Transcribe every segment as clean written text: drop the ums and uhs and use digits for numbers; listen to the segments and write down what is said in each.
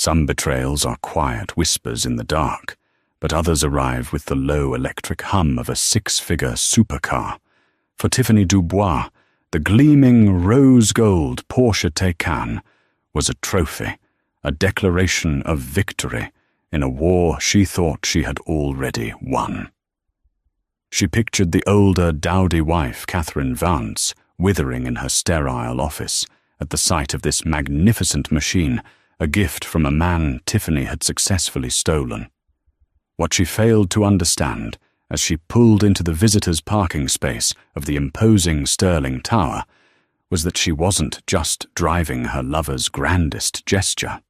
Some betrayals are quiet whispers in the dark, but others arrive with the low electric hum of a six-figure supercar. For Tiffany Dubois, the gleaming rose-gold Porsche Taycan was a trophy, a declaration of victory in a war she thought she had already won. She pictured the older, dowdy wife, Catherine Vance, withering in her sterile office at the sight of this magnificent machine, a gift from a man Tiffany had successfully stolen. What she failed to understand, as she pulled into the visitors' parking space of the imposing Sterling Tower, was that she wasn't just driving her lover's grandest gesture.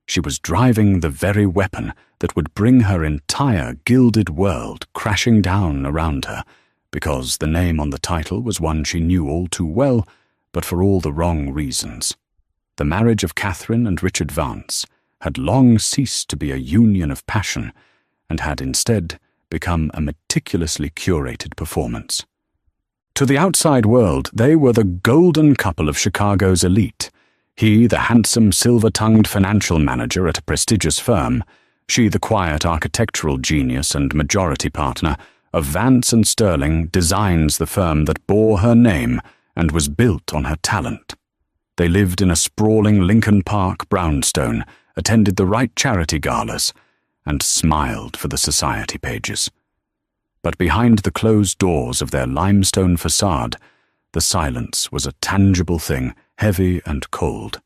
She was driving the very weapon that would bring her entire gilded world crashing down around her, because the name on the title was one she knew all too well, but for all the wrong reasons. The marriage of Catherine and Richard Vance had long ceased to be a union of passion and had instead become a meticulously curated performance. To the outside world, they were the golden couple of Chicago's elite. He, the handsome, silver-tongued financial manager at a prestigious firm, she, the quiet architectural genius and majority partner of Vance and Sterling Designs, the firm that bore her name and was built on her talent. They lived in a sprawling Lincoln Park brownstone, attended the right charity galas, and smiled for the society pages. But behind the closed doors of their limestone facade, the silence was a tangible thing, heavy and cold.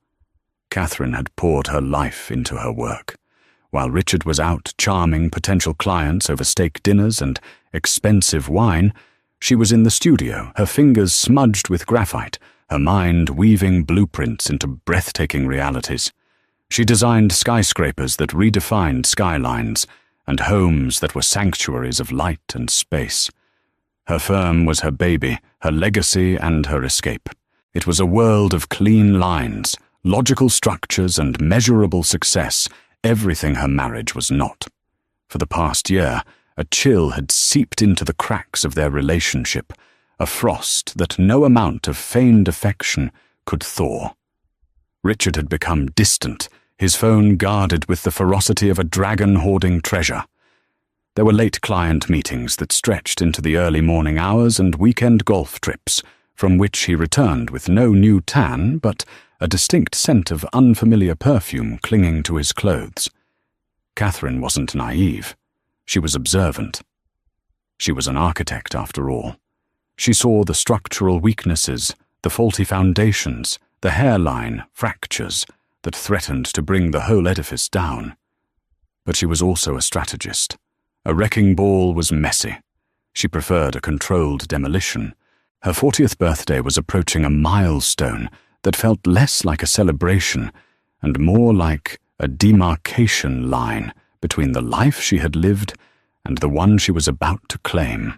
Catherine had poured her life into her work. While Richard was out charming potential clients over steak dinners and expensive wine, she was in the studio, her fingers smudged with graphite, her mind weaving blueprints into breathtaking realities. She designed skyscrapers that redefined skylines and homes that were sanctuaries of light and space. Her firm was her baby, her legacy and her escape. It was a world of clean lines, logical structures and measurable success, everything her marriage was not. For the past year, a chill had seeped into the cracks of their relationship, a frost that no amount of feigned affection could thaw. Richard had become distant, his phone guarded with the ferocity of a dragon hoarding treasure. There were late client meetings that stretched into the early morning hours and weekend golf trips, from which he returned with no new tan, but a distinct scent of unfamiliar perfume clinging to his clothes. Catherine wasn't naive. She was observant. She was an architect, after all. She saw the structural weaknesses, the faulty foundations, the hairline fractures that threatened to bring the whole edifice down. But she was also a strategist. A wrecking ball was messy. She preferred a controlled demolition. Her 40th birthday was approaching a milestone that felt less like a celebration and more like a demarcation line between the life she had lived and the one she was about to claim.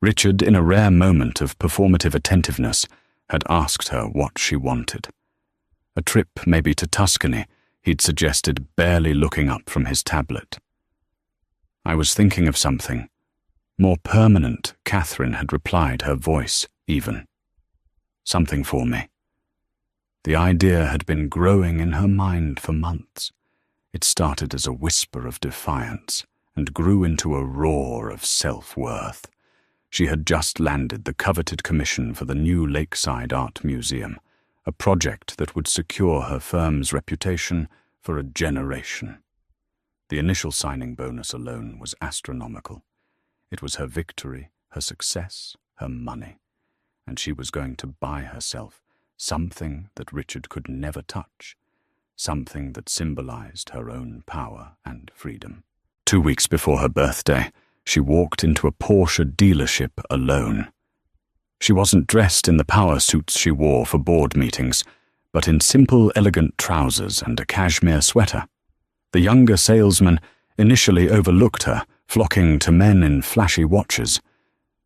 Richard, in a rare moment of performative attentiveness, had asked her what she wanted. A trip maybe to Tuscany, he'd suggested, barely looking up from his tablet. I was thinking of something. More permanent, Catherine had replied, her voice even. Something for me. The idea had been growing in her mind for months. It started as a whisper of defiance and grew into a roar of self-worth. She had just landed the coveted commission for the new Lakeside Art Museum, a project that would secure her firm's reputation for a generation. The initial signing bonus alone was astronomical. It was her victory, her success, her money, and she was going to buy herself something that Richard could never touch, something that symbolized her own power and freedom. 2 weeks before her birthday, she walked into a Porsche dealership alone. She wasn't dressed in the power suits she wore for board meetings, but in simple, elegant trousers and a cashmere sweater. The younger salesman initially overlooked her, flocking to men in flashy watches,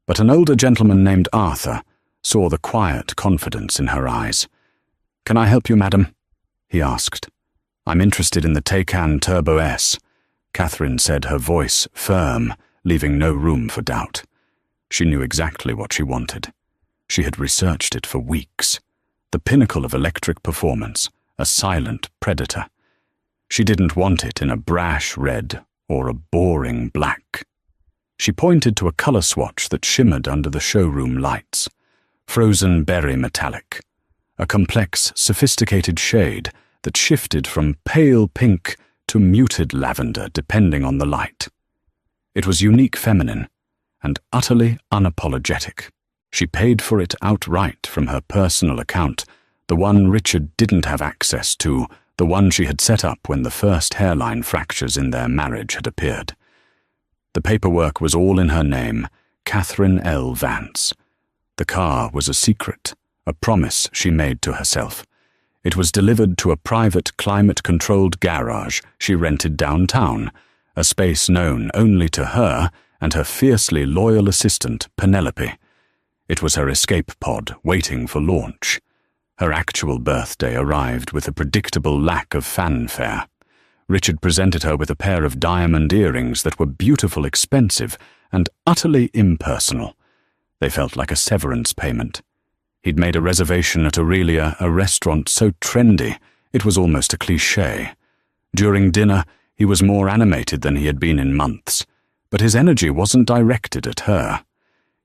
but an older gentleman named Arthur saw the quiet confidence in her eyes. "Can I help you, madam?" he asked. "I'm interested in the Taycan Turbo S," Catherine said, her voice firm, leaving no room for doubt. She knew exactly what she wanted. She had researched it for weeks. The pinnacle of electric performance, a silent predator. She didn't want it in a brash red or a boring black. She pointed to a color swatch that shimmered under the showroom lights. Frozen berry metallic, a complex, sophisticated shade that shifted from pale pink to muted lavender depending on the light. It was unique feminine and utterly unapologetic. She paid for it outright from her personal account, the one Richard didn't have access to, the one she had set up when the first hairline fractures in their marriage had appeared. The paperwork was all in her name, Catherine L. Vance. The car was a secret, a promise she made to herself. It was delivered to a private climate-controlled garage she rented downtown, a space known only to her and her fiercely loyal assistant, Penelope. It was her escape pod waiting for launch. Her actual birthday arrived with a predictable lack of fanfare. Richard presented her with a pair of diamond earrings that were beautiful, expensive, and utterly impersonal. They felt like a severance payment. He'd made a reservation at Aurelia, a restaurant so trendy it was almost a cliché. During dinner, he was more animated than he had been in months, but his energy wasn't directed at her.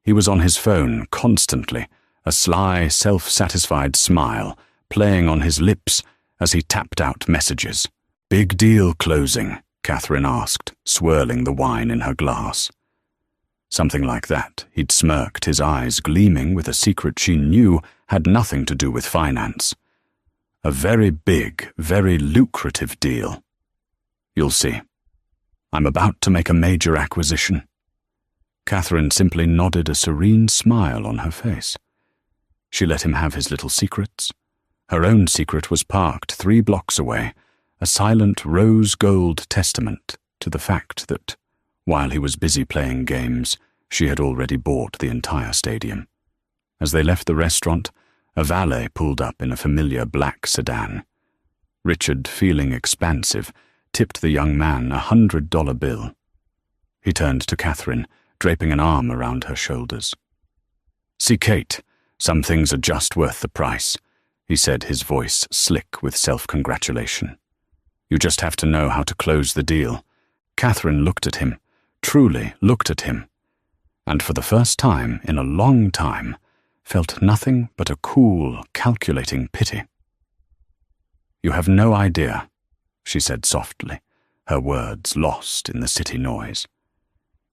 He was on his phone constantly, a sly, self-satisfied smile playing on his lips as he tapped out messages. "Big deal closing?" Catherine asked, swirling the wine in her glass. Something like that. He'd smirked, his eyes gleaming with a secret she knew had nothing to do with finance. "A very big, very lucrative deal. You'll see. I'm about to make a major acquisition." Catherine simply nodded, a serene smile on her face. She let him have his little secrets. Her own secret was parked 3 blocks away, a silent rose-gold testament to the fact that, while he was busy playing games, she had already bought the entire stadium. As they left the restaurant, a valet pulled up in a familiar black sedan. Richard, feeling expansive, tipped the young man a $100 bill. He turned to Catherine, draping an arm around her shoulders. "See, Kate, some things are just worth the price," he said, his voice slick with self-congratulation. "You just have to know how to close the deal." Catherine looked at him, truly looked at him, and for the first time in a long time felt nothing but a cool, calculating pity. "You have no idea," she said softly, her words lost in the city noise.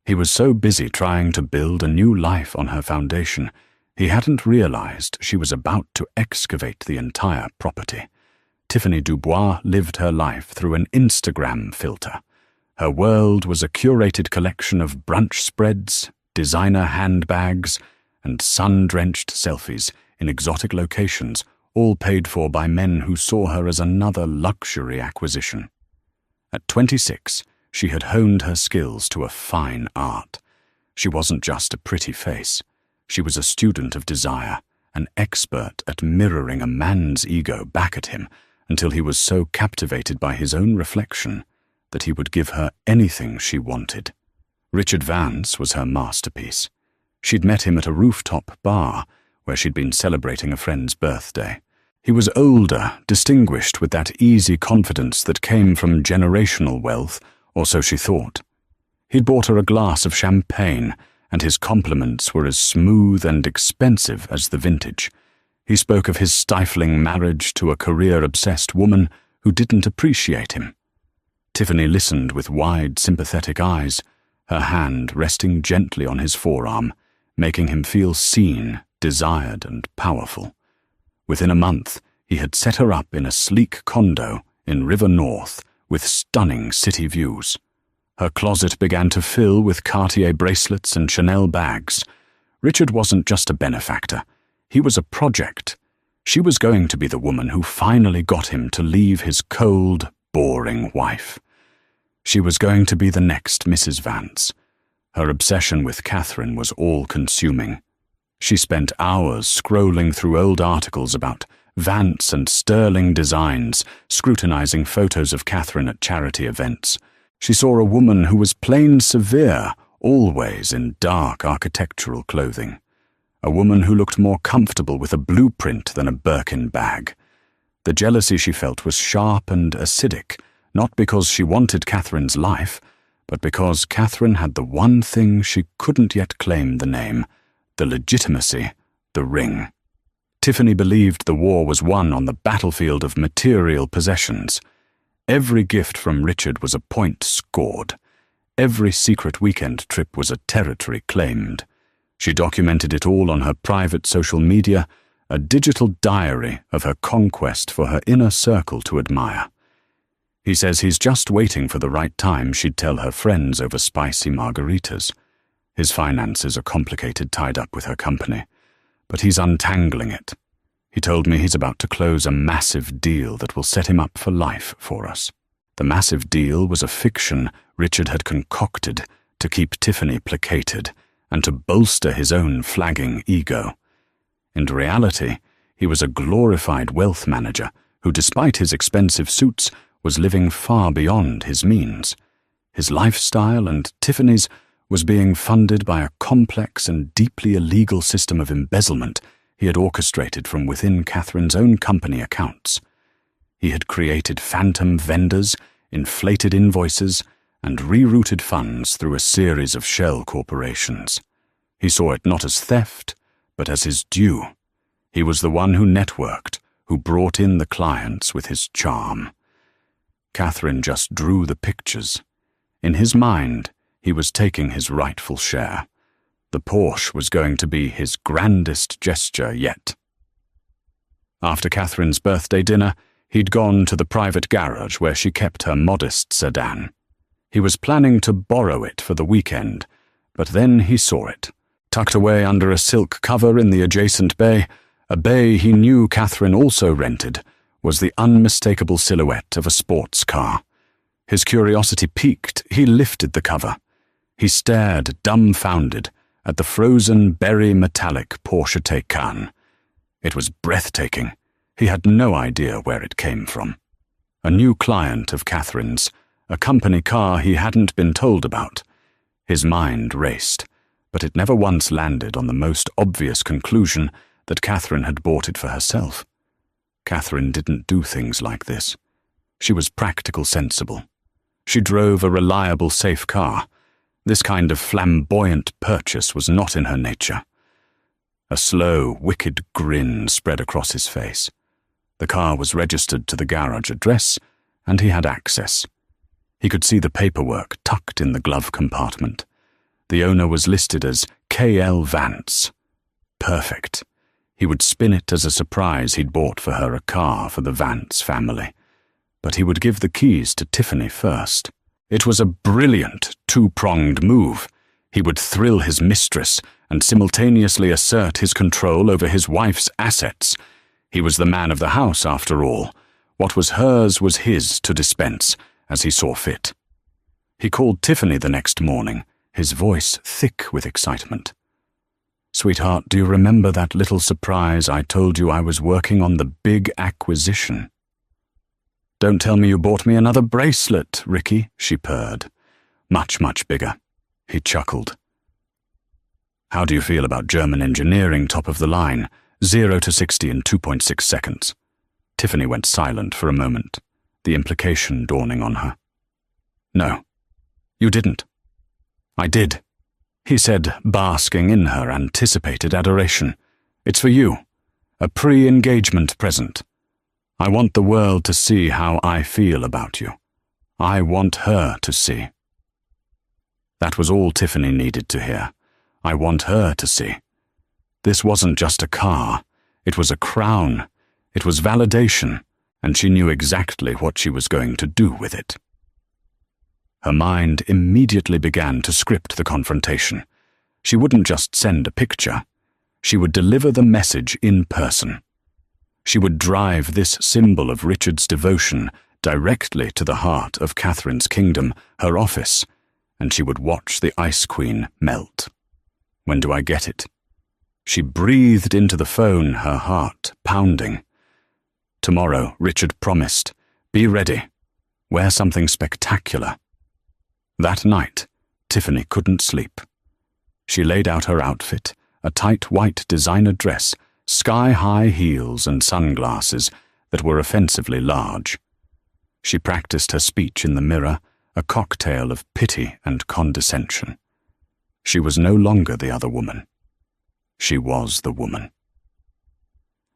He was so busy trying to build a new life on her foundation, he hadn't realized she was about to excavate the entire property. Tiffany Dubois lived her life through an Instagram filter. Her world was a curated collection of brunch spreads, designer handbags, and sun-drenched selfies in exotic locations, all paid for by men who saw her as another luxury acquisition. At 26, she had honed her skills to a fine art. She wasn't just a pretty face. She was a student of desire, an expert at mirroring a man's ego back at him until he was so captivated by his own reflection that he would give her anything she wanted. Richard Vance was her masterpiece. She'd met him at a rooftop bar where she'd been celebrating a friend's birthday. He was older, distinguished with that easy confidence that came from generational wealth, or so she thought. He'd bought her a glass of champagne, and his compliments were as smooth and expensive as the vintage. He spoke of his stifling marriage to a career-obsessed woman who didn't appreciate him. Tiffany listened with wide, sympathetic eyes, her hand resting gently on his forearm, making him feel seen, desired, and powerful. Within a month, he had set her up in a sleek condo in River North with stunning city views. Her closet began to fill with Cartier bracelets and Chanel bags. Richard wasn't just a benefactor. He was a project. She was going to be the woman who finally got him to leave his cold, boring wife. She was going to be the next Mrs. Vance. Her obsession with Catherine was all-consuming. She spent hours scrolling through old articles about Vance and sterling designs, scrutinizing photos of Catherine at charity events. She saw a woman who was plain severe, always in dark architectural clothing. A woman who looked more comfortable with a blueprint than a Birkin bag. The jealousy she felt was sharp and acidic, not because she wanted Catherine's life, but because Catherine had the one thing she couldn't yet claim the name, the legitimacy, the ring. Tiffany believed the war was won on the battlefield of material possessions. Every gift from Richard was a point scored. Every secret weekend trip was a territory claimed. She documented it all on her private social media, a digital diary of her conquest for her inner circle to admire. He says he's just waiting for the right time she'd tell her friends over spicy margaritas. His finances are complicated, tied up with her company, but he's untangling it. He told me he's about to close a massive deal that will set him up for life for us. The massive deal was a fiction Richard had concocted to keep Tiffany placated and to bolster his own flagging ego. In reality, he was a glorified wealth manager who, despite his expensive suits, was living far beyond his means. His lifestyle and Tiffany's was being funded by a complex and deeply illegal system of embezzlement he had orchestrated from within Catherine's own company accounts. He had created phantom vendors, inflated invoices, and rerouted funds through a series of shell corporations. He saw it not as theft, but as his due. He was the one who networked, who brought in the clients with his charm. Catherine just drew the pictures. In his mind, he was taking his rightful share. The Porsche was going to be his grandest gesture yet. After Catherine's birthday dinner, he'd gone to the private garage where she kept her modest sedan. He was planning to borrow it for the weekend, but then he saw it. Tucked away under a silk cover in the adjacent bay, a bay he knew Catherine also rented, was the unmistakable silhouette of a sports car. His curiosity piqued, he lifted the cover. He stared, dumbfounded, at the frozen berry metallic Porsche Taycan. It was breathtaking. He had no idea where it came from. A new client of Catherine's, a company car he hadn't been told about. His mind raced, but it never once landed on the most obvious conclusion that Catherine had bought it for herself. Catherine didn't do things like this. She was practical, sensible. She drove a reliable, safe car. This kind of flamboyant purchase was not in her nature. A slow, wicked grin spread across his face. The car was registered to the garage address, and he had access. He could see the paperwork tucked in the glove compartment. The owner was listed as K.L. Vance. Perfect. He would spin it as a surprise he'd bought for her a car for the Vance family. But he would give the keys to Tiffany first. It was a brilliant, two-pronged move. He would thrill his mistress and simultaneously assert his control over his wife's assets. He was the man of the house, after all. What was hers was his to dispense, as he saw fit. He called Tiffany the next morning, his voice thick with excitement. "Sweetheart, do you remember that little surprise I told you I was working on the big acquisition?" "Don't tell me you bought me another bracelet, Ricky," she purred. "Much, much bigger." He chuckled. "How do you feel about German engineering, top of the line? 0 to 60 in 2.6 seconds. Tiffany went silent for a moment, the implication dawning on her. "No, you didn't." "I did," he said, basking in her anticipated adoration. "It's for you, a pre-engagement present. I want the world to see how I feel about you. I want her to see." That was all Tiffany needed to hear. I want her to see. This wasn't just a car. It was a crown. It was validation, and she knew exactly what she was going to do with it. Her mind immediately began to script the confrontation. She wouldn't just send a picture. She would deliver the message in person. She would drive this symbol of Richard's devotion directly to the heart of Catherine's kingdom, her office, and she would watch the Ice Queen melt. "When do I get it?" She breathed into the phone, her heart pounding. "Tomorrow," Richard promised. "Be ready. Wear something spectacular." That night, Tiffany couldn't sleep. She laid out her outfit, a tight white designer dress, sky-high heels and sunglasses, that were offensively large. She practiced her speech in the mirror, a cocktail of pity and condescension. She was no longer the other woman. She was the woman.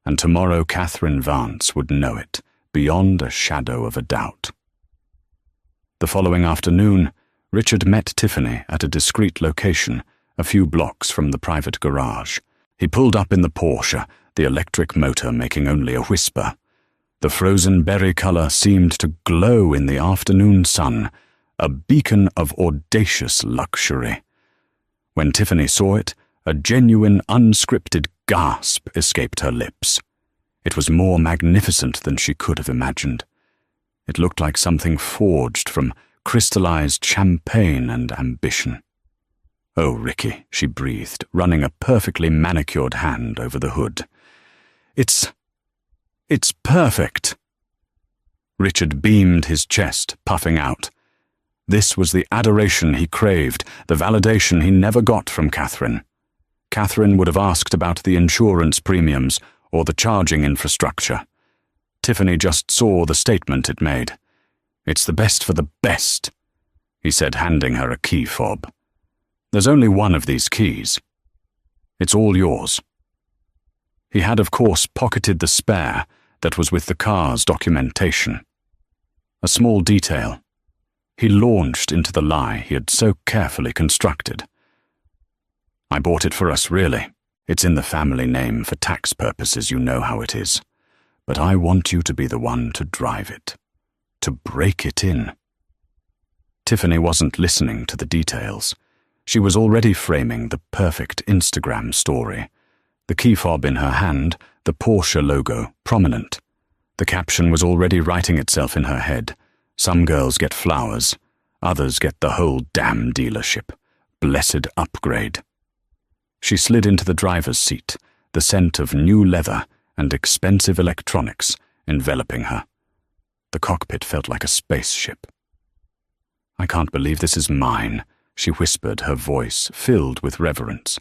And tomorrow Catherine Vance would know it, beyond a shadow of a doubt. The following afternoon, Richard met Tiffany at a discreet location, a few blocks from the private garage. He pulled up in the Porsche, the electric motor making only a whisper. The frozen berry color seemed to glow in the afternoon sun, a beacon of audacious luxury. When Tiffany saw it, a genuine, unscripted gasp escaped her lips. It was more magnificent than she could have imagined. It looked like something forged from crystallized champagne and ambition. "Oh, Ricky," she breathed, running a perfectly manicured hand over the hood. It's perfect." Richard beamed his chest, puffing out. This was the adoration he craved, the validation he never got from Catherine. Catherine would have asked about the insurance premiums or the charging infrastructure. Tiffany just saw the statement it made. "It's the best for the best," he said, handing her a key fob. "There's only one of these keys. It's all yours." He had, of course, pocketed the spare that was with the car's documentation. A small detail. He launched into the lie he had so carefully constructed. "I bought it for us, really. It's in the family name for tax purposes, you know how it is. But I want you to be the one to drive it, to break it in." Tiffany wasn't listening to the details. She was already framing the perfect Instagram story. The key fob in her hand, the Porsche logo prominent. The caption was already writing itself in her head. Some girls get flowers, others get the whole damn dealership. Blessed upgrade. She slid into the driver's seat, the scent of new leather and expensive electronics enveloping her. The cockpit felt like a spaceship. "I can't believe this is mine," she whispered, her voice filled with reverence.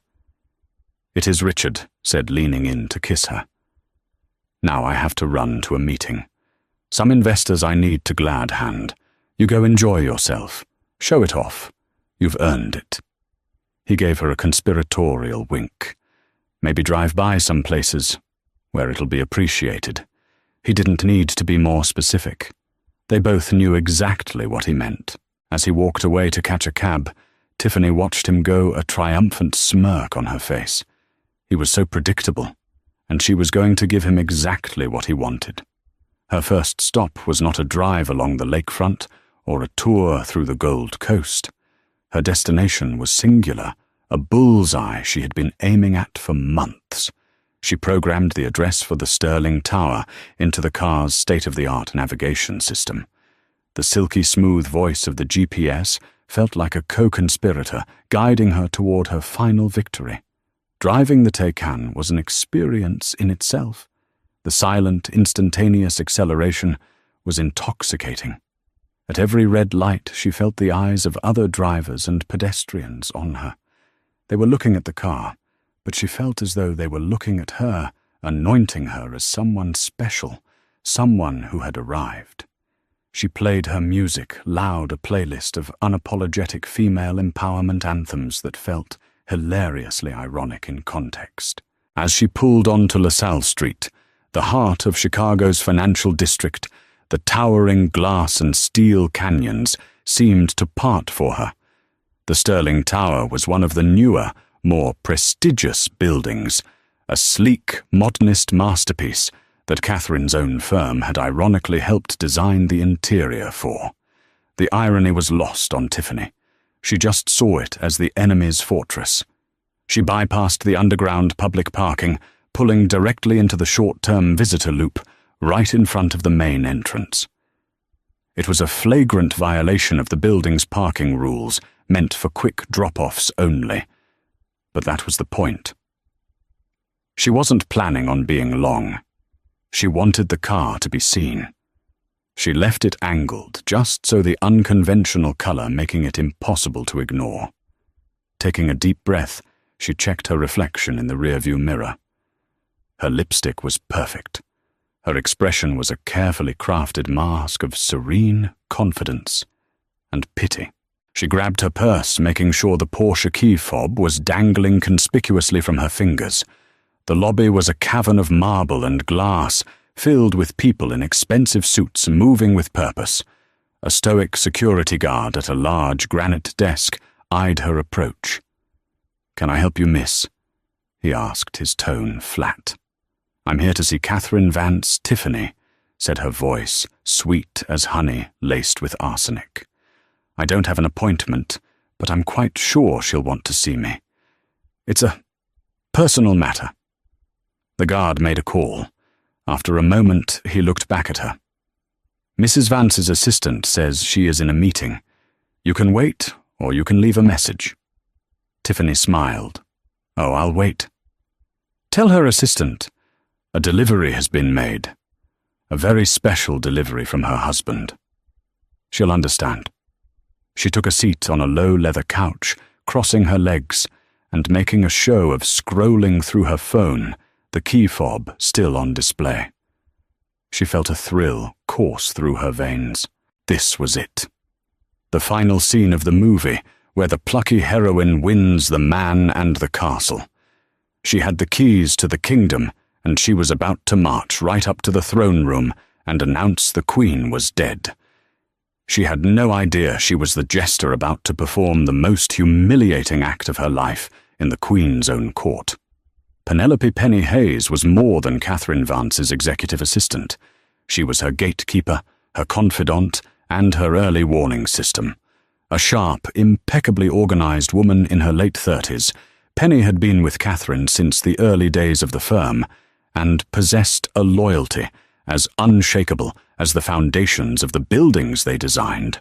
"It is Richard," said, leaning in to kiss her. "Now I have to run to a meeting. Some investors I need to glad hand. You go enjoy yourself. Show it off. You've earned it." He gave her a conspiratorial wink. "Maybe drive by some places where it'll be appreciated." He didn't need to be more specific. They both knew exactly what he meant. As he walked away to catch a cab, Tiffany watched him go, a triumphant smirk on her face. He was so predictable, and she was going to give him exactly what he wanted. Her first stop was not a drive along the lakefront or a tour through the Gold Coast. Her destination was singular, a bullseye she had been aiming at for months. She programmed the address for the Sterling Tower into the car's state-of-the-art navigation system. The silky smooth voice of the GPS felt like a co-conspirator guiding her toward her final victory. Driving the Taycan was an experience in itself. The silent, instantaneous acceleration was intoxicating. At every red light, she felt the eyes of other drivers and pedestrians on her. They were looking at the car, but she felt as though they were looking at her, anointing her as someone special, someone who had arrived. She played her music loud, a playlist of unapologetic female empowerment anthems that felt hilariously ironic in context. As she pulled onto LaSalle Street, the heart of Chicago's financial district, the towering glass and steel canyons seemed to part for her. The Sterling Tower was one of the newer, more prestigious buildings, a sleek, modernist masterpiece that Catherine's own firm had ironically helped design the interior for. The irony was lost on Tiffany. She just saw it as the enemy's fortress. She bypassed the underground public parking, pulling directly into the short-term visitor loop, right in front of the main entrance. It was a flagrant violation of the building's parking rules, meant for quick drop-offs only. But that was the point. She wasn't planning on being long. She wanted the car to be seen. She left it angled, just so the unconventional color making it impossible to ignore. Taking a deep breath, she checked her reflection in the rearview mirror. Her lipstick was perfect. Her expression was a carefully crafted mask of serene confidence and pity. She grabbed her purse, making sure the Porsche key fob was dangling conspicuously from her fingers. The lobby was a cavern of marble and glass, filled with people in expensive suits moving with purpose. A stoic security guard at a large granite desk eyed her approach. "Can I help you, miss?" he asked, his tone flat. "I'm here to see Catherine Vance Tiffany," said her voice, sweet as honey laced with arsenic. "I don't have an appointment, but I'm quite sure she'll want to see me. It's a personal matter." The guard made a call. After a moment, he looked back at her. "Mrs. Vance's assistant says she is in a meeting. You can wait, or you can leave a message." Tiffany smiled. "Oh, I'll wait." "Tell her assistant, a delivery has been made. A very special delivery from her husband. She'll understand." She took a seat on a low leather couch, crossing her legs and making a show of scrolling through her phone, the key fob still on display. She felt a thrill course through her veins. This was it. The final scene of the movie, where the plucky heroine wins the man and the castle. She had the keys to the kingdom, and she was about to march right up to the throne room and announce the queen was dead. She had no idea she was the jester about to perform the most humiliating act of her life in the queen's own court. Penelope Penny Hayes was more than Catherine Vance's executive assistant. She was her gatekeeper, her confidant, and her early warning system. A sharp, impeccably organized woman in her late 30s, Penny had been with Catherine since the early days of the firm, and possessed a loyalty as unshakable as the foundations of the buildings they designed.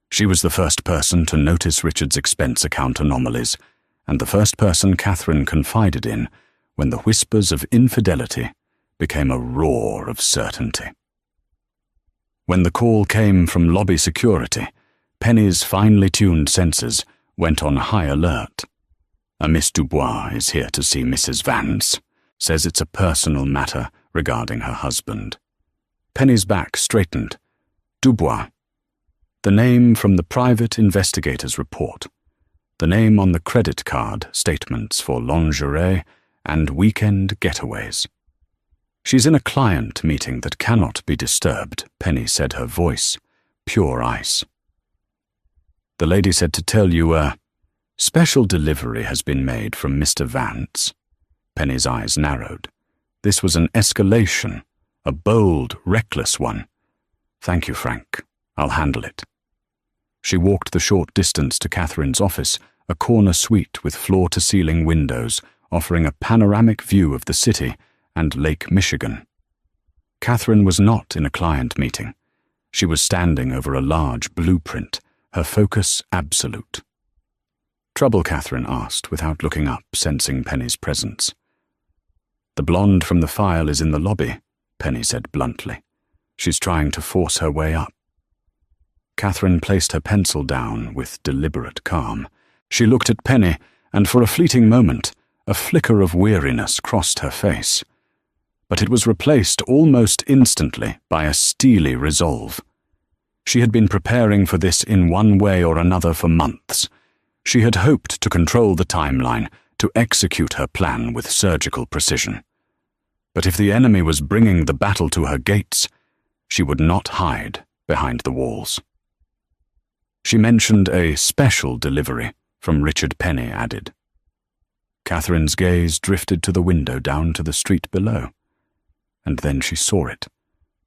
She was the first person to notice Richard's expense account anomalies, and the first person Catherine confided in when the whispers of infidelity became a roar of certainty. When the call came from lobby security, Penny's finely tuned senses went on high alert. "A Miss Dubois is here to see Mrs. Vance. Says it's a personal matter regarding her husband." Penny's back straightened. Dubois. The name from the private investigator's report. The name on the credit card statements for lingerie and weekend getaways. "She's in a client meeting that cannot be disturbed," Penny said, her voice pure ice. "The lady said to tell you a special delivery has been made from Mr. Vance." Penny's eyes narrowed. This was an escalation, a bold, reckless one. "Thank you, Frank. I'll handle it." She walked the short distance to Catherine's office, a corner suite with floor-to-ceiling windows, offering a panoramic view of the city and Lake Michigan. Catherine was not in a client meeting. She was standing over a large blueprint, her focus absolute. "Trouble?" Catherine asked, without looking up, sensing Penny's presence. "The blonde from the file is in the lobby," Penny said bluntly. "She's trying to force her way up." Catherine placed her pencil down with deliberate calm. She looked at Penny, and for a fleeting moment, a flicker of weariness crossed her face. But it was replaced almost instantly by a steely resolve. She had been preparing for this in one way or another for months. She had hoped to control the timeline, to execute her plan with surgical precision. But if the enemy was bringing the battle to her gates, she would not hide behind the walls. She mentioned a special delivery from Richard, Penny added. Catherine's gaze drifted to the window down to the street below. And then she saw it,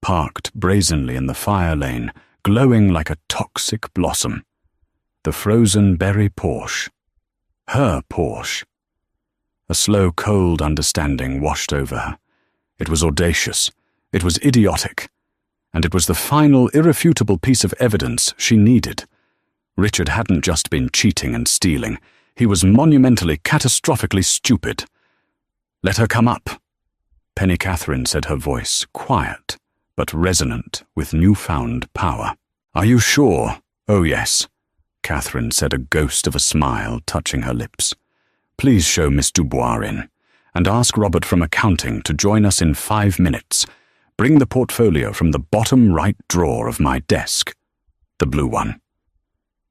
parked brazenly in the fire lane, glowing like a toxic blossom. The frozen berry Porsche. Her Porsche. A slow, cold understanding washed over her. It was audacious. It was idiotic. And it was the final, irrefutable piece of evidence she needed. Richard hadn't just been cheating and stealing. He was monumentally, catastrophically stupid. "Let her come up." Penny Catherine said, her voice quiet, but resonant with newfound power. "Are you sure?" "Oh, yes," Catherine said, a ghost of a smile touching her lips. "Please show Miss Dubois in, and ask Robert from accounting to join us in 5 minutes. Bring the portfolio from the bottom right drawer of my desk. The blue one.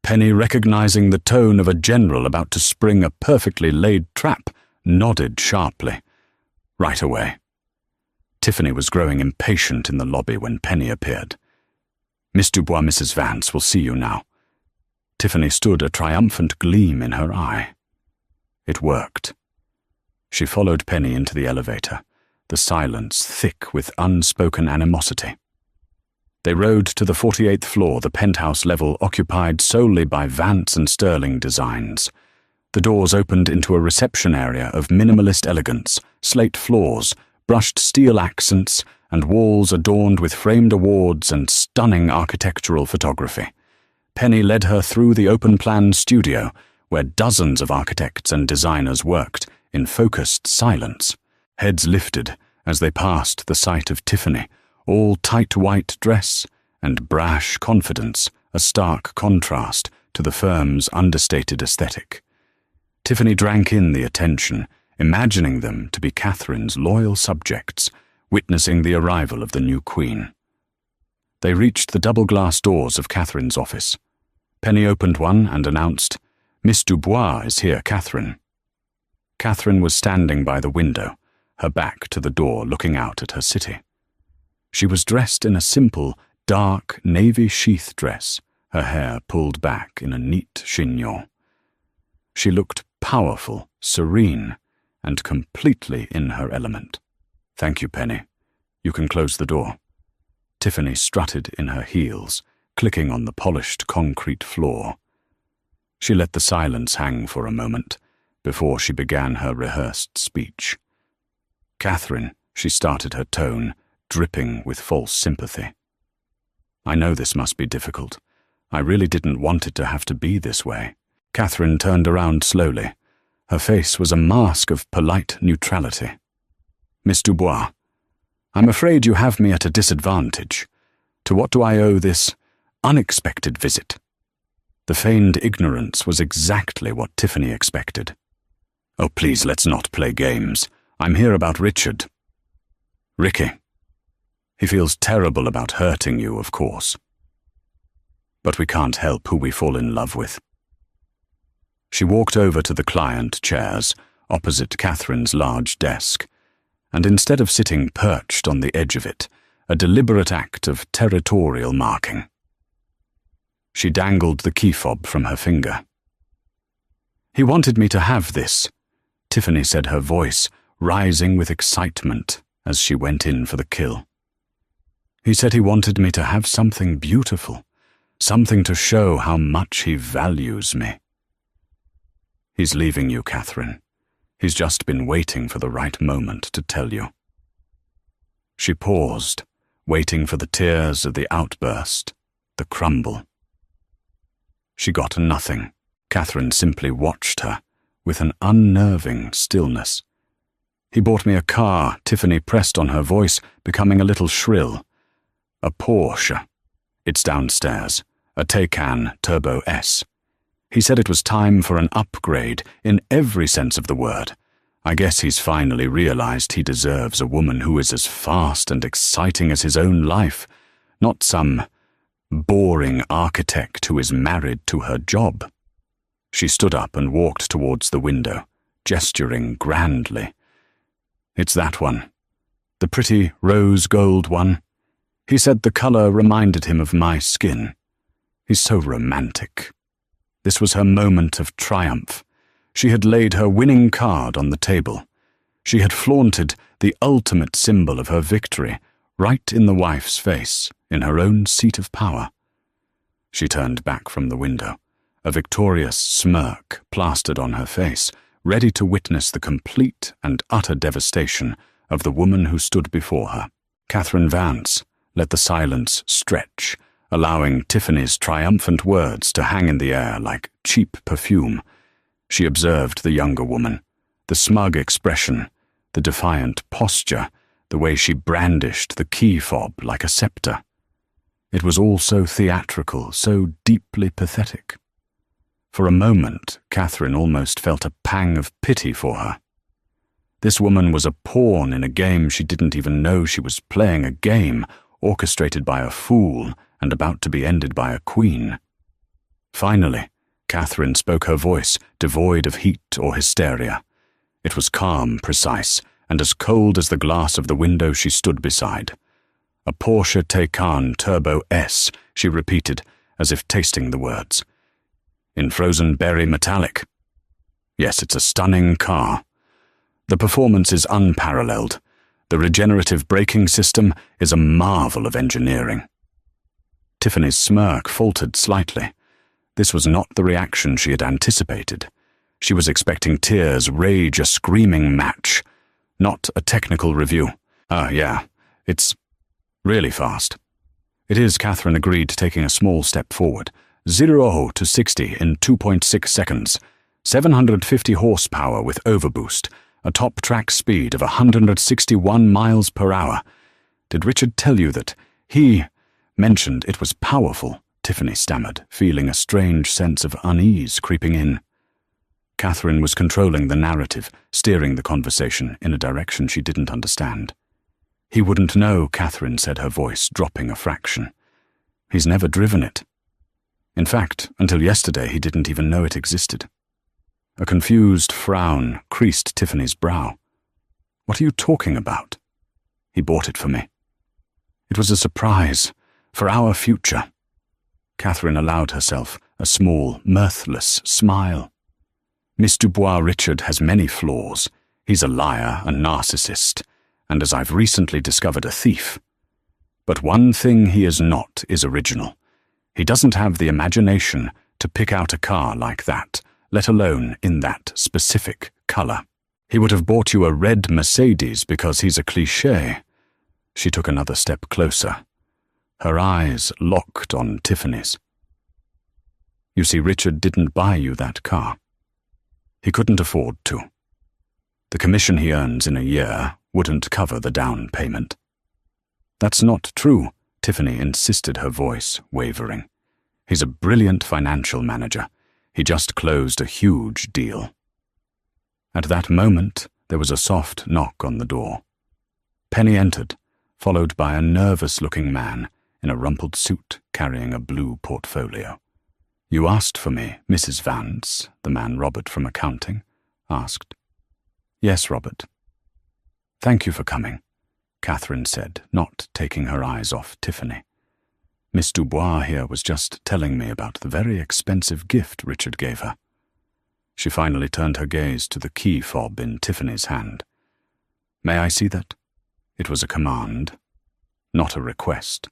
Penny, recognizing the tone of a general about to spring a perfectly laid trap, nodded sharply. Right away. Tiffany was growing impatient in the lobby when Penny appeared. Miss Dubois, Mrs. Vance will see you now. Tiffany stood, a triumphant gleam in her eye. It worked. She followed Penny into the elevator, the silence thick with unspoken animosity. They rode to the 48th floor, the penthouse level occupied solely by Vance and Sterling designs. The doors opened into a reception area of minimalist elegance, slate floors, brushed steel accents, and walls adorned with framed awards and stunning architectural photography. Penny led her through the open-plan studio, where dozens of architects and designers worked in focused silence, heads lifted as they passed the sight of Tiffany, all tight white dress and brash confidence, a stark contrast to the firm's understated aesthetic. Tiffany drank in the attention, imagining them to be Catherine's loyal subjects, witnessing the arrival of the new queen. They reached the double-glass doors of Catherine's office. Penny opened one and announced, "Miss Dubois is here, Catherine." Catherine was standing by the window, her back to the door looking out at her city. She was dressed in a simple, dark, navy sheath dress, her hair pulled back in a neat chignon. She looked powerful, serene, and completely in her element. "Thank you, Penny. You can close the door." Tiffany strutted in her heels, clicking on the polished concrete floor. She let the silence hang for a moment before she began her rehearsed speech. "Catherine," she started, her tone dripping with false sympathy. "I know this must be difficult. I really didn't want it to have to be this way." Catherine turned around slowly. Her face was a mask of polite neutrality. "Miss Dubois, I'm afraid you have me at a disadvantage. To what do I owe this unexpected visit?" The feigned ignorance was exactly what Tiffany expected. "Oh, please, let's not play games. I'm here about Richard." "Ricky. He feels terrible about hurting you, of course. But we can't help who we fall in love with." She walked over to the client chairs opposite Catherine's large desk, and instead of sitting perched on the edge of it, a deliberate act of territorial marking, she dangled the key fob from her finger. "He wanted me to have this," Tiffany said, her voice rising with excitement as she went in for the kill. "He said he wanted me to have something beautiful, something to show how much he values me." "He's leaving you, Catherine. He's just been waiting for the right moment to tell you." She paused, waiting for the tears of the outburst, the crumble. She got nothing. Catherine simply watched her, with an unnerving stillness. "He bought me a car," Tiffany pressed on her voice, becoming a little shrill. "A Porsche. It's downstairs, a Taycan Turbo S. He said it was time for an upgrade in every sense of the word. I guess he's finally realized he deserves a woman who is as fast and exciting as his own life, not some boring architect who is married to her job." She stood up and walked towards the window, gesturing grandly. "It's that one. The pretty rose gold one. He said the color reminded him of my skin. He's so romantic." This was her moment of triumph. She had laid her winning card on the table. She had flaunted the ultimate symbol of her victory right in the wife's face, in her own seat of power. She turned back from the window, a victorious smirk plastered on her face, ready to witness the complete and utter devastation of the woman who stood before her. Catherine Vance let the silence stretch, allowing Tiffany's triumphant words to hang in the air like cheap perfume. She observed the younger woman, the smug expression, the defiant posture, the way she brandished the key fob like a scepter. It was all so theatrical, so deeply pathetic. For a moment, Catherine almost felt a pang of pity for her. This woman was a pawn in a game she didn't even know she was playing, a game orchestrated by a fool and about to be ended by a queen. Finally, Catherine spoke, her voice devoid of heat or hysteria. It was calm, precise, and as cold as the glass of the window she stood beside. A Porsche Taycan Turbo S, she repeated, as if tasting the words. In frozen berry metallic. Yes, it's a stunning car. The performance is unparalleled. The regenerative braking system is a marvel of engineering. Tiffany's smirk faltered slightly. This was not the reaction she had anticipated. She was expecting tears rage a screaming match, not a technical review. Yeah, it's really fast. It is, Catherine agreed, taking a small step forward. 0 to 60 in 2.6 seconds. 750 horsepower with overboost. A top track speed of 161 miles per hour. Did Richard tell you that he mentioned it was powerful? Tiffany stammered, feeling a strange sense of unease creeping in. Catherine was controlling the narrative, steering the conversation in a direction she didn't understand. He wouldn't know, Catherine said, her voice dropping a fraction. He's never driven it. In fact, until yesterday he didn't even know it existed. A confused frown creased Tiffany's brow. What are you talking about? He bought it for me. It was a surprise, for our future. Catherine allowed herself a small, mirthless smile. Miss Dubois Richard has many flaws. He's a liar, a narcissist, and as I've recently discovered, a thief. But one thing he is not is original. He doesn't have the imagination to pick out a car like that, let alone in that specific color. He would have bought you a red Mercedes because he's a cliché. She took another step closer. Her eyes locked on Tiffany's. You see, Richard didn't buy you that car. He couldn't afford to. The commission he earns in a year wouldn't cover the down payment. That's not true, Tiffany insisted, her voice wavering. He's a brilliant financial manager. He just closed a huge deal. At that moment, there was a soft knock on the door. Penny entered, followed by a nervous-looking man in a rumpled suit carrying a blue portfolio. You asked for me, Mrs. Vance, the man Robert from accounting asked. Yes, Robert. Thank you for coming, Catherine said, not taking her eyes off Tiffany. Miss Dubois here was just telling me about the very expensive gift Richard gave her. She finally turned her gaze to the key fob in Tiffany's hand. May I see that? It was a command, not a request.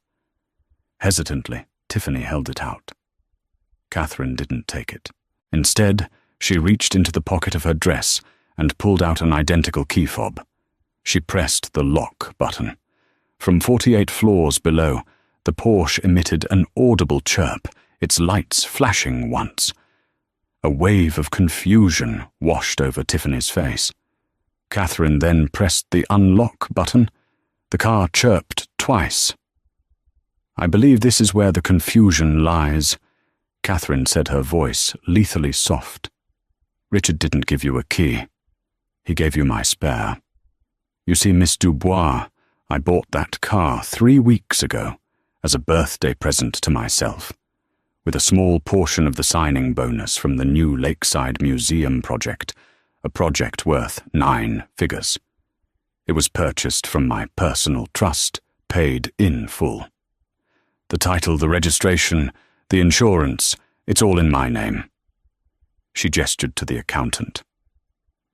Hesitantly, Tiffany held it out. Catherine didn't take it. Instead, she reached into the pocket of her dress and pulled out an identical key fob. She pressed the lock button. From 48 floors below, the Porsche emitted an audible chirp, its lights flashing once. A wave of confusion washed over Tiffany's face. Catherine then pressed the unlock button. The car chirped twice. I believe this is where the confusion lies, Catherine said, her voice lethally soft. Richard didn't give you a key. He gave you my spare. You see, Miss Dubois, I bought that car 3 weeks ago as a birthday present to myself, with a small portion of the signing bonus from the new Lakeside Museum project, a project worth 9 figures. It was purchased from my personal trust, paid in full. The title, the registration, the insurance, it's all in my name. She gestured to the accountant.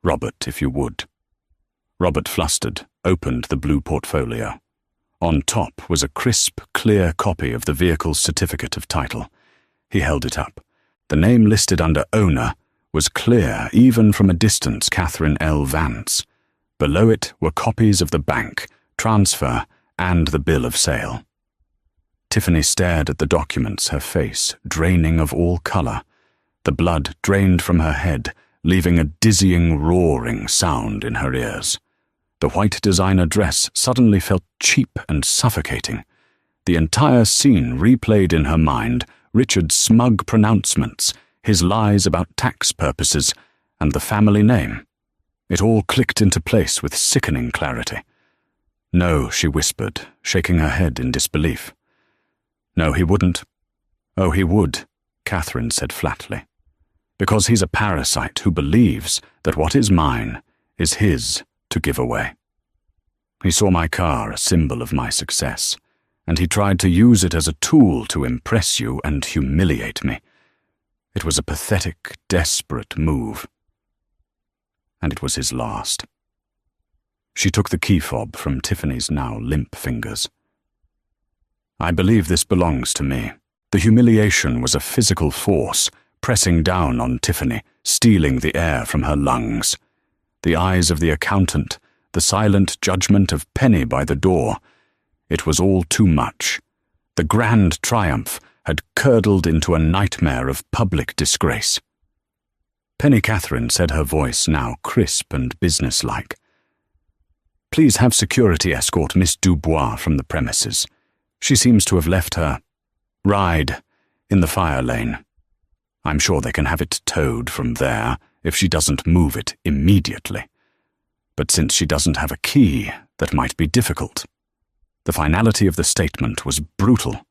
Robert, if you would. Robert, flustered, opened the blue portfolio. On top was a crisp, clear copy of the vehicle's certificate of title. He held it up. The name listed under owner was clear even from a distance, Catherine L. Vance. Below it were copies of the bank, transfer, and the bill of sale. Tiffany stared at the documents, her face draining of all color. The blood drained from her head, leaving a dizzying, roaring sound in her ears. The white designer dress suddenly felt cheap and suffocating. The entire scene replayed in her mind, Richard's smug pronouncements, his lies about tax purposes, and the family name. It all clicked into place with sickening clarity. "No," she whispered, shaking her head in disbelief. "No, he wouldn't." "Oh, he would," Catherine said flatly. "Because he's a parasite who believes that what is mine is his to give away. He saw my car, a symbol of my success, and he tried to use it as a tool to impress you and humiliate me. It was a pathetic, desperate move. And it was his last." She took the key fob from Tiffany's now limp fingers. "I believe this belongs to me." The humiliation was a physical force, pressing down on Tiffany, stealing the air from her lungs. The eyes of the accountant, the silent judgment of Penny by the door. It was all too much. The grand triumph had curdled into a nightmare of public disgrace. Penny Catherine said, her voice now crisp and businesslike. "Please have security escort Miss Dubois from the premises. She seems to have left her ride in the fire lane. I'm sure they can have it towed from there if she doesn't move it immediately. But since she doesn't have a key, that might be difficult." The finality of the statement was brutal.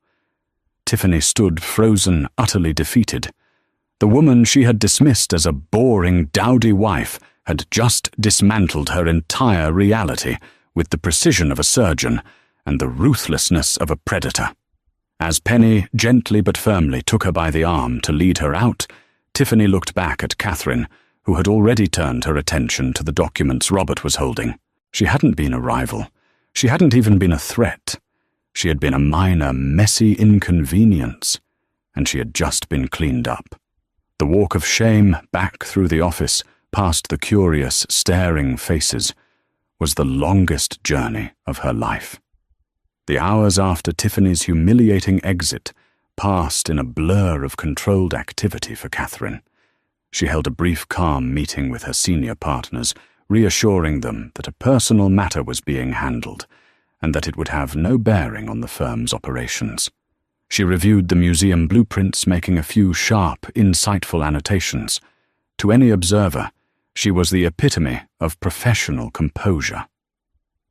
Tiffany stood frozen, utterly defeated. The woman she had dismissed as a boring, dowdy wife had just dismantled her entire reality with the precision of a surgeon and the ruthlessness of a predator. As Penny gently but firmly took her by the arm to lead her out, Tiffany looked back at Catherine, who had already turned her attention to the documents Robert was holding. She hadn't been a rival. She hadn't even been a threat. She had been a minor, messy inconvenience, and she had just been cleaned up. The walk of shame back through the office, past the curious, staring faces, was the longest journey of her life. The hours after Tiffany's humiliating exit passed in a blur of controlled activity for Catherine. She held a brief, calm meeting with her senior partners, reassuring them that a personal matter was being handled and that it would have no bearing on the firm's operations. She reviewed the museum blueprints, making a few sharp, insightful annotations. To any observer, she was the epitome of professional composure.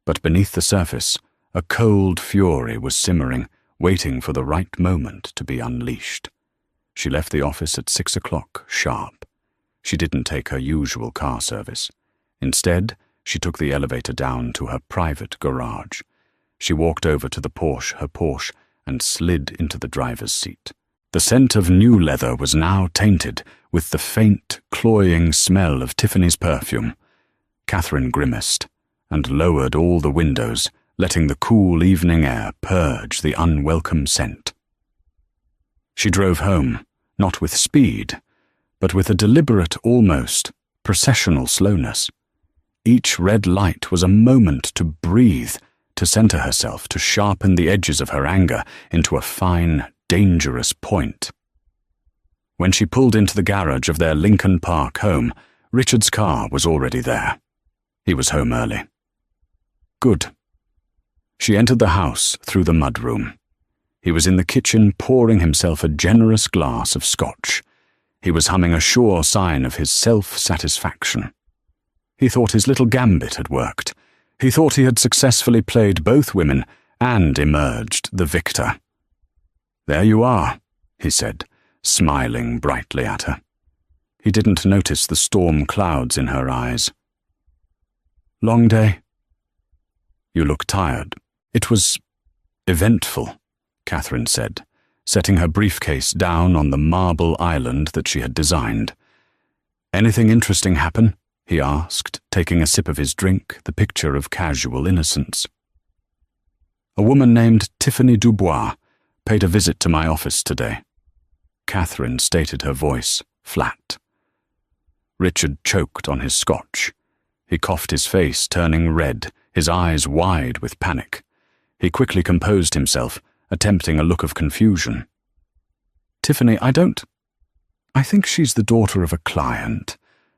But beneath the surface, a cold fury was simmering, waiting for the right moment to be unleashed. She left the office at 6 o'clock, sharp. She didn't take her usual car service. Instead, she took the elevator down to her private garage. She walked over to her Porsche, and slid into the driver's seat. The scent of new leather was now tainted with the faint, cloying smell of Tiffany's perfume. Catherine grimaced and lowered all the windows, letting the cool evening air purge the unwelcome scent. She drove home, not with speed, but with a deliberate, almost processional slowness. Each red light was a moment to breathe, to center herself, to sharpen the edges of her anger into a fine, dangerous point. When she pulled into the garage of their Lincoln Park home, Richard's car was already there. He was home early. Good. She entered the house through the mudroom. He was in the kitchen pouring himself a generous glass of scotch. He was humming a sure sign of his self-satisfaction. He thought his little gambit had worked. He thought he had successfully played both women and emerged the victor. "There you are," he said, smiling brightly at her. He didn't notice the storm clouds in her eyes. "Long day?" "You look tired." "It was eventful," Catherine said, setting her briefcase down on the marble island that she had designed. "Anything interesting happen?" he asked, taking a sip of his drink, the picture of casual innocence. "A woman named Tiffany Dubois paid a visit to my office today." Catherine stated, her voice flat. Richard choked on his scotch. He coughed, his face turning red, his eyes wide with panic. He quickly composed himself, attempting a look of confusion. "Tiffany, I think she's the daughter of a client,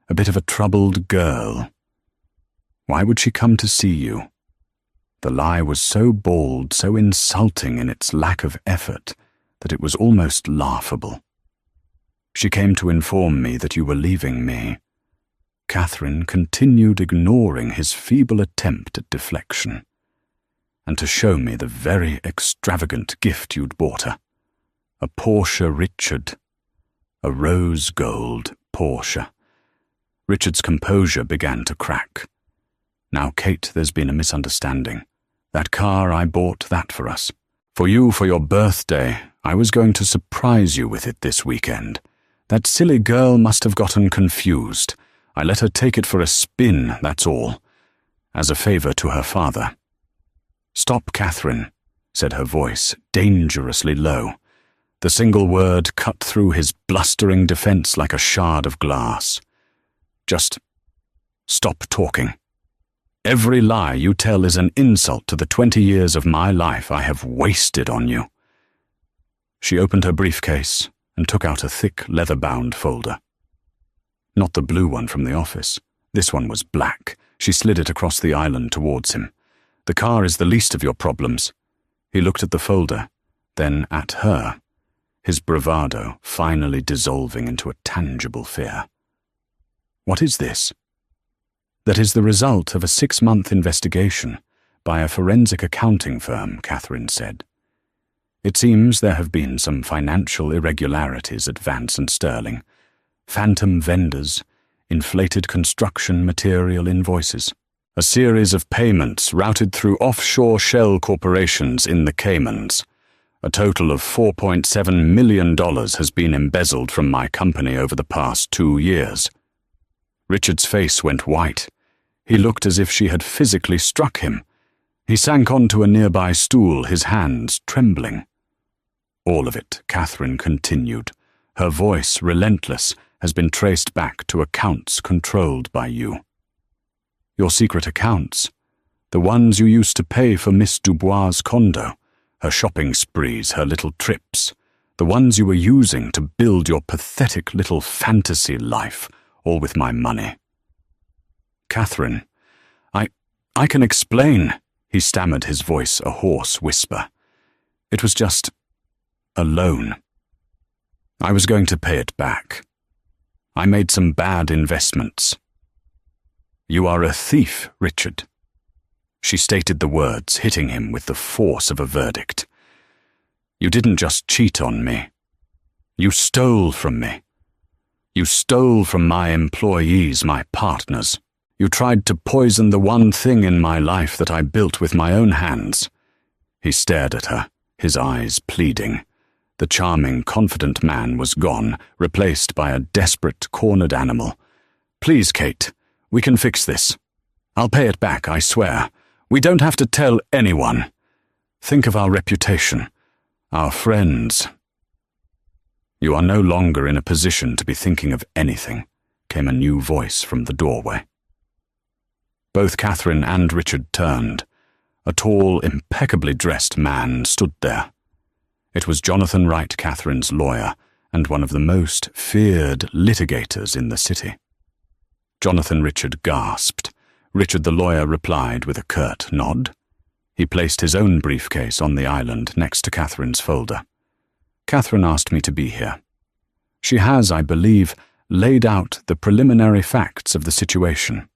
a bit of a troubled girl. Why would she come to see you?" The lie was so bald, so insulting in its lack of effort, that it was almost laughable. "She came to inform me that you were leaving me." Catherine continued ignoring his feeble attempt at deflection. "And to show me the very extravagant gift you'd bought her. A Porsche Richard. A rose gold Porsche." Richard's composure began to crack. "Now, Kate, there's been a misunderstanding. That car, I bought that for us. For you, for your birthday, I was going to surprise you with it this weekend. That silly girl must have gotten confused. I let her take it for a spin, that's all. As a favor to her father." "Stop, Catherine," said her voice, dangerously low. The single word cut through his blustering defense like a shard of glass. "Just stop talking. Every lie you tell is an insult to the 20 years of my life I have wasted on you." She opened her briefcase and took out a thick, leather-bound folder. Not the blue one from the office. This one was black. She slid it across the island towards him. "The car is the least of your problems." He looked at the folder, then at her, his bravado finally dissolving into a tangible fear. "What is this?" "That is the result of a 6-month investigation by a forensic accounting firm," Catherine said. "It seems there have been some financial irregularities at Vance and Sterling. Phantom vendors, inflated construction material invoices, a series of payments routed through offshore shell corporations in the Caymans. A total of $4.7 million has been embezzled from my company over the past 2 years. Richard's face went white. He looked as if she had physically struck him. He sank onto a nearby stool, his hands trembling. "All of it," Catherine continued, her voice relentless, "has been traced back to accounts controlled by you. Your secret accounts, the ones you used to pay for Miss Dubois' condo, her shopping sprees, her little trips, the ones you were using to build your pathetic little fantasy life, all with my money." "Catherine, I can explain," he stammered, his voice a hoarse whisper. "It was just a loan. I was going to pay it back. I made some bad investments." "You are a thief, Richard." She stated the words, hitting him with the force of a verdict. "You didn't just cheat on me. You stole from me. You stole from my employees, my partners. You tried to poison the one thing in my life that I built with my own hands." He stared at her, his eyes pleading. The charming, confident man was gone, replaced by a desperate, cornered animal. "Please, Kate, we can fix this. I'll pay it back, I swear. We don't have to tell anyone. Think of our reputation, our friends." "You are no longer in a position to be thinking of anything," came a new voice from the doorway. Both Catherine and Richard turned. A tall, impeccably dressed man stood there. It was Jonathan Wright, Catherine's lawyer, and one of the most feared litigators in the city. Jonathan Richard gasped. Richard the lawyer replied with a curt nod. He placed his own briefcase on the island next to Catherine's folder. "Catherine asked me to be here. She has, I believe, laid out the preliminary facts of the situation."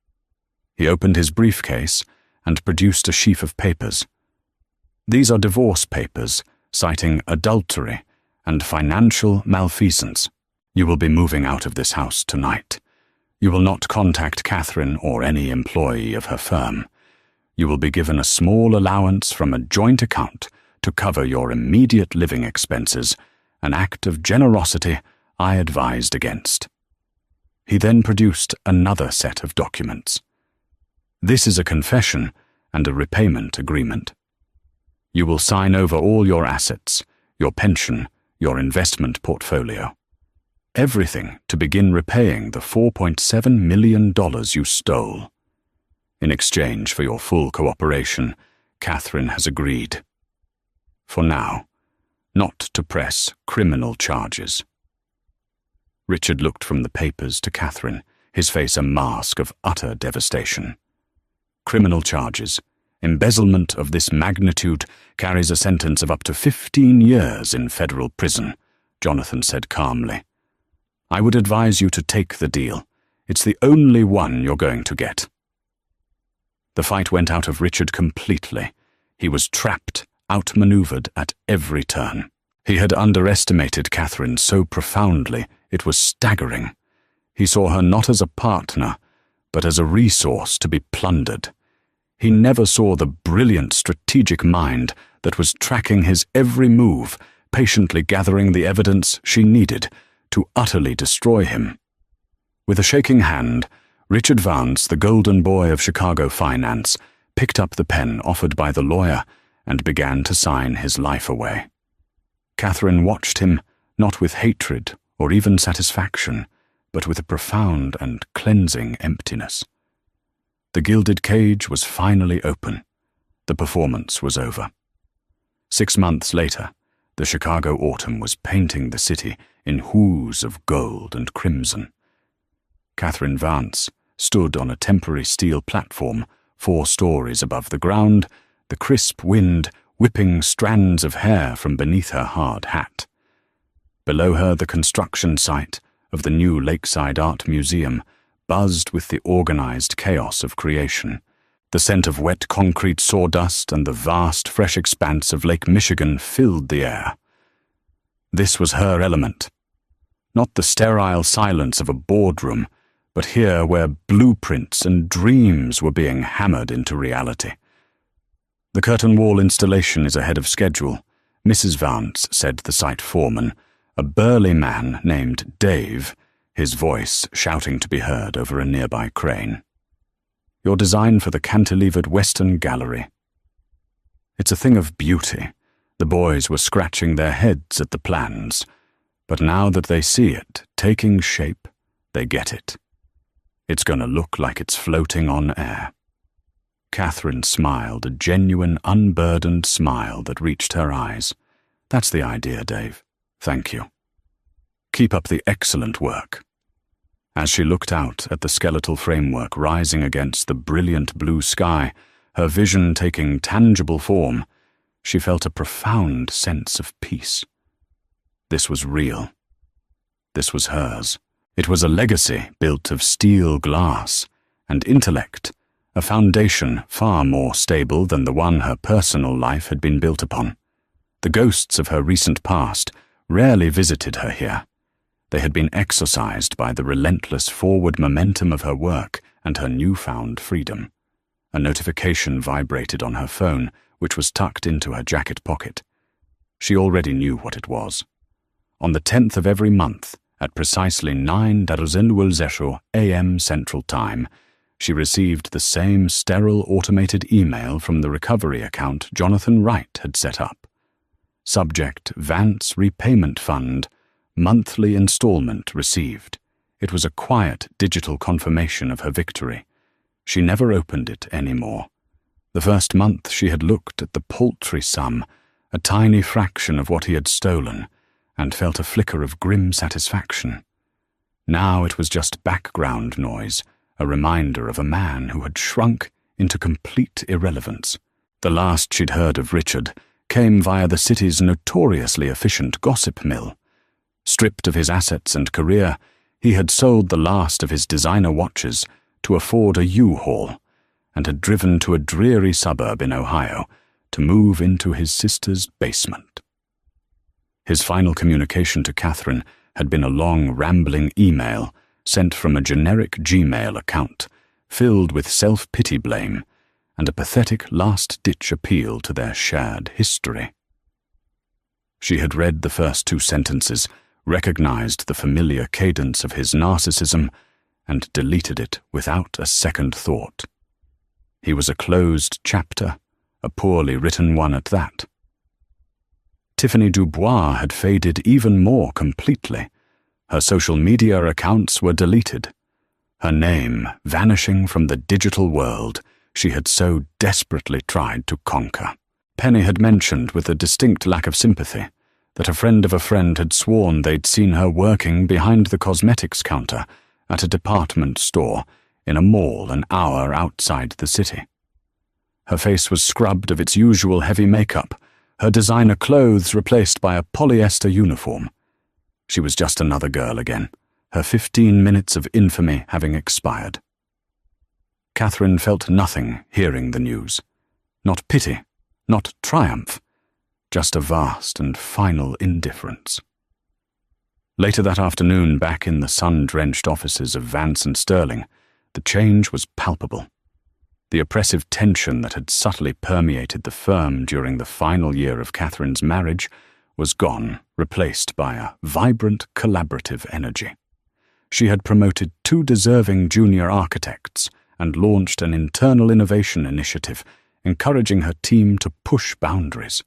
He opened his briefcase and produced a sheaf of papers. "These are divorce papers, citing adultery and financial malfeasance. You will be moving out of this house tonight. You will not contact Catherine or any employee of her firm. You will be given a small allowance from a joint account to cover your immediate living expenses, an act of generosity I advised against." He then produced another set of documents. "This is a confession and a repayment agreement. You will sign over all your assets, your pension, your investment portfolio. Everything to begin repaying the $4.7 million you stole. In exchange for your full cooperation, Catherine has agreed. For now, not to press criminal charges." Richard looked from the papers to Catherine, his face a mask of utter devastation. "Criminal charges. Embezzlement of this magnitude carries a sentence of up to 15 years in federal prison," Jonathan said calmly. "I would advise you to take the deal. It's the only one you're going to get." The fight went out of Richard completely. He was trapped, outmaneuvered at every turn. He had underestimated Catherine so profoundly it was staggering. He saw her not as a partner, but as a resource to be plundered. He never saw the brilliant strategic mind that was tracking his every move, patiently gathering the evidence she needed to utterly destroy him. With a shaking hand, Richard Vance, the golden boy of Chicago finance, picked up the pen offered by the lawyer and began to sign his life away. Catherine watched him, not with hatred or even satisfaction, but with a profound and cleansing emptiness. The gilded cage was finally open. The performance was over. 6 months later, the Chicago autumn was painting the city in hues of gold and crimson. Catherine Vance stood on a temporary steel platform 4 stories above the ground, the crisp wind whipping strands of hair from beneath her hard hat. Below her, the construction site of the new Lakeside Art Museum buzzed with the organized chaos of creation. The scent of wet concrete sawdust and the vast, fresh expanse of Lake Michigan filled the air. This was her element. Not the sterile silence of a boardroom, but here where blueprints and dreams were being hammered into reality. "The curtain wall installation is ahead of schedule," Mrs. Vance said, the site foreman, a burly man named Dave, his voice shouting to be heard over a nearby crane. "Your design for the cantilevered Western Gallery." It's a thing of beauty. The boys were scratching their heads at the plans, but now that they see it taking shape, they get it. It's going to look like it's floating on air. Catherine smiled, a genuine, unburdened smile that reached her eyes. "That's the idea, Dave. Thank you. Keep up the excellent work." As she looked out at the skeletal framework rising against the brilliant blue sky, her vision taking tangible form, she felt a profound sense of peace. This was real. This was hers. It was a legacy built of steel glass and intellect, a foundation far more stable than the one her personal life had been built upon. The ghosts of her recent past rarely visited her here. They had been exorcised by the relentless forward momentum of her work and her newfound freedom. A notification vibrated on her phone, which was tucked into her jacket pocket. She already knew what it was. On the 10th of every month, at precisely 9:00 a.m. Central Time, she received the same sterile automated email from the recovery account Jonathan Wright had set up. Subject: Vance Repayment Fund, monthly installment received. It was a quiet digital confirmation of her victory. She never opened it anymore. The first month she had looked at the paltry sum, a tiny fraction of what he had stolen, and felt a flicker of grim satisfaction. Now it was just background noise, a reminder of a man who had shrunk into complete irrelevance. The last she'd heard of Richard came via the city's notoriously efficient gossip mill. Stripped of his assets and career, he had sold the last of his designer watches to afford a U-Haul and had driven to a dreary suburb in Ohio to move into his sister's basement. His final communication to Catherine had been a long, rambling email sent from a generic Gmail account, filled with self-pity blame and a pathetic last-ditch appeal to their shared history. She had read the first 2 sentences, recognized the familiar cadence of his narcissism, and deleted it without a second thought. He was a closed chapter, a poorly written one at that. Tiffany Dubois had faded even more completely. Her social media accounts were deleted. Her name vanishing from the digital world she had so desperately tried to conquer. Penny had mentioned with a distinct lack of sympathy that a friend of a friend had sworn they'd seen her working behind the cosmetics counter at a department store in a mall an hour outside the city. Her face was scrubbed of its usual heavy makeup, her designer clothes replaced by a polyester uniform. She was just another girl again, her 15 minutes of infamy having expired. Catherine felt nothing hearing the news. Not pity, not triumph, just a vast and final indifference. Later that afternoon, back in the sun-drenched offices of Vance and Sterling, the change was palpable. The oppressive tension that had subtly permeated the firm during the final year of Catherine's marriage was gone, replaced by a vibrant, collaborative energy. She had promoted 2 deserving junior architects and launched an internal innovation initiative, encouraging her team to push boundaries.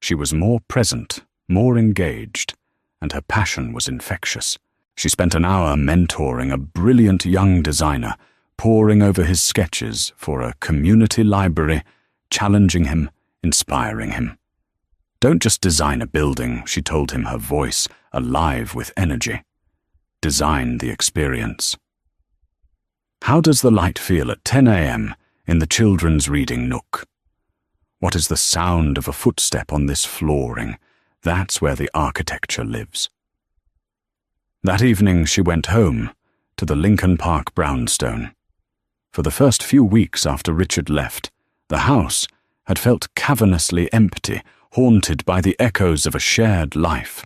She was more present, more engaged, and her passion was infectious. She spent an hour mentoring a brilliant young designer, poring over his sketches for a community library, challenging him, inspiring him. "Don't just design a building," she told him, her voice alive with energy. "Design the experience." How does the light feel at 10 a.m. in the children's reading nook? What is the sound of a footstep on this flooring? That's where the architecture lives. That evening she went home, to the Lincoln Park brownstone. For the first few weeks after Richard left, the house had felt cavernously empty, haunted by the echoes of a shared life.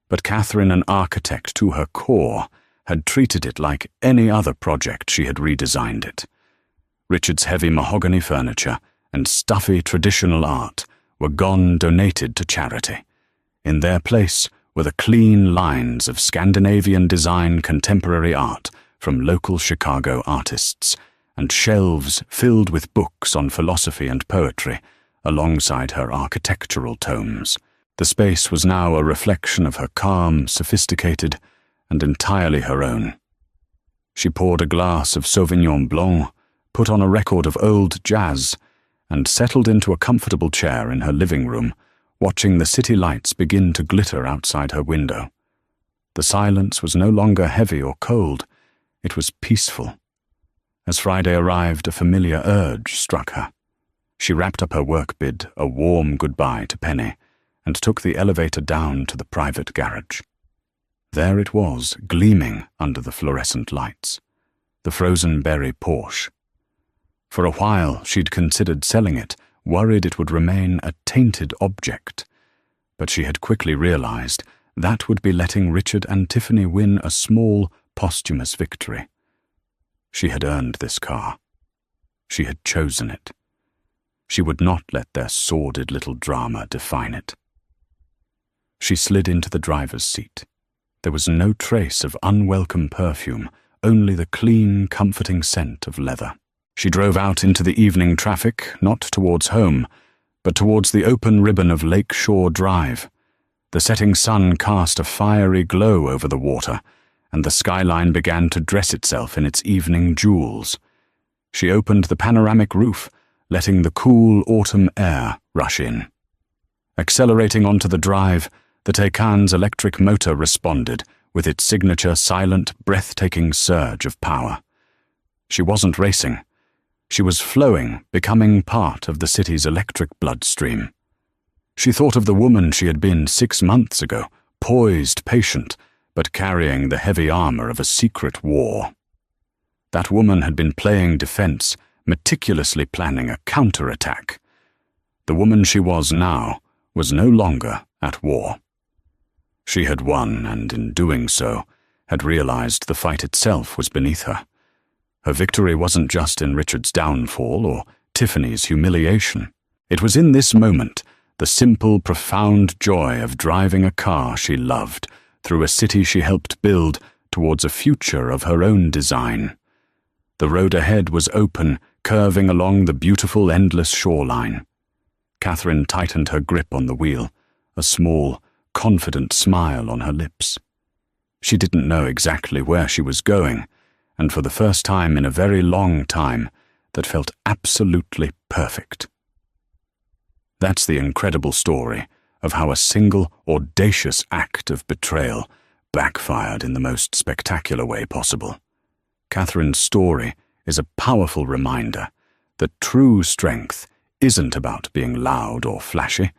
But Catherine, an architect to her core, had treated it like any other project she had redesigned it. Richard's heavy mahogany furniture and stuffy traditional art were gone, donated to charity. In their place were the clean lines of Scandinavian design contemporary art from local Chicago artists, and shelves filled with books on philosophy and poetry, alongside her architectural tomes. The space was now a reflection of her calm, sophisticated, and entirely her own. She poured a glass of Sauvignon Blanc, put on a record of old jazz, and settled into a comfortable chair in her living room, watching the city lights begin to glitter outside her window. The silence was no longer heavy or cold. It was peaceful. As Friday arrived, a familiar urge struck her. She wrapped up her work bid, a warm goodbye to Penny, and took the elevator down to the private garage. There it was, gleaming under the fluorescent lights, the frozen berry Porsche. For a while she'd considered selling it, worried it would remain a tainted object. But she had quickly realized that would be letting Richard and Tiffany win a small, posthumous victory. She had earned this car. She had chosen it. She would not let their sordid little drama define it. She slid into the driver's seat. There was no trace of unwelcome perfume, only the clean, comforting scent of leather. She drove out into the evening traffic, not towards home, but towards the open ribbon of Lake Shore Drive. The setting sun cast a fiery glow over the water, and the skyline began to dress itself in its evening jewels. She opened the panoramic roof, letting the cool autumn air rush in. Accelerating onto the drive, the Taycan's electric motor responded with its signature silent, breathtaking surge of power. She wasn't racing. She was flowing, becoming part of the city's electric bloodstream. She thought of the woman she had been 6 months ago, poised, patient, but carrying the heavy armor of a secret war. That woman had been playing defense, meticulously planning a counterattack. The woman she was now was no longer at war. She had won, and in doing so, had realized the fight itself was beneath her. Her victory wasn't just in Richard's downfall or Tiffany's humiliation. It was in this moment, the simple, profound joy of driving a car she loved through a city she helped build towards a future of her own design. The road ahead was open, curving along the beautiful, endless shoreline. Catherine tightened her grip on the wheel, a small, confident smile on her lips. She didn't know exactly where she was going, and for the first time in a very long time, that felt absolutely perfect. That's the incredible story of how a single, audacious act of betrayal backfired in the most spectacular way possible. Catherine's story is a powerful reminder that true strength isn't about being loud or flashy.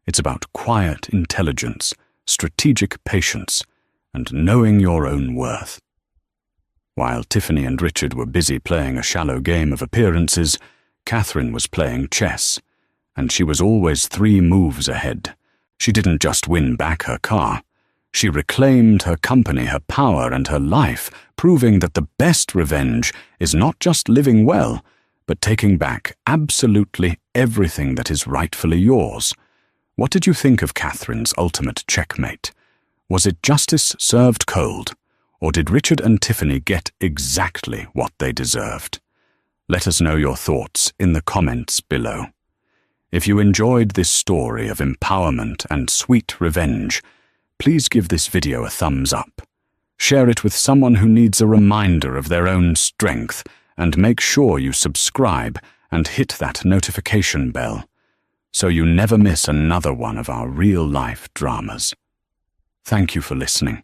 It's about quiet intelligence, strategic patience, and knowing your own worth. While Tiffany and Richard were busy playing a shallow game of appearances, Catherine was playing chess, and she was always 3 moves ahead. She didn't just win back her car. She reclaimed her company, her power, and her life, proving that the best revenge is not just living well, but taking back absolutely everything that is rightfully yours. What did you think of Catherine's ultimate checkmate? Was it justice served cold, or did Richard and Tiffany get exactly what they deserved? Let us know your thoughts in the comments below. If you enjoyed this story of empowerment and sweet revenge, please give this video a thumbs up. Share it with someone who needs a reminder of their own strength, and make sure you subscribe and hit that notification bell so you never miss another one of our real-life dramas. Thank you for listening.